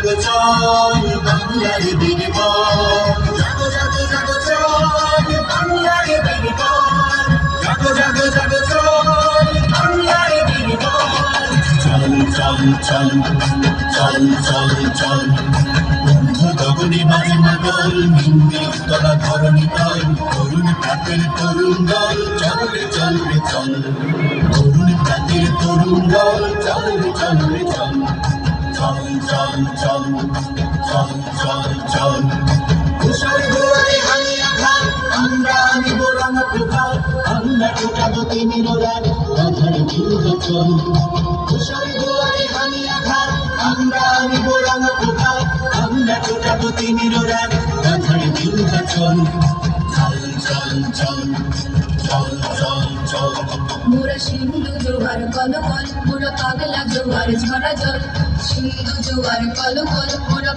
জাগো চল বাংলার বীরবল, জাগো জাগো জাগো চল বাংলার বীরবল, জাগো জাগো জাগো চল বাংলার বীরবল। চল চল চল চল চল চল বন্ধু গগনে বাজে মাদল, নিম্নের তলা ধরণী তল, তরুণ প্রাতের তরুণ দল, চল রে চল রে চল, তরুণ প্রাতের তরুণ দল, চল রে চল রে চল, চল চল চল চল চল চল। তুষার দুয়ারে হানি আঘাত, আমরা আনিব রঙ প্রভাত, আমরা ঠোকাবো তিমির রাত, রাধার বিরুদ্ধ চল। তুষার দুয়ারে হানি আঘাত, আমরা আনিব রঙ প্রভাত, আমরা ঠোকাবো তিমির রাত, রাধার বিরুদ্ধ চল। চল চল চল চল চল চল। মোরা সিন্ধু জোয়ার কলকল, মোরা পাগলা জোয়ার ঝরা জল, সিন্ধু জোয়ার কলকল, মোরা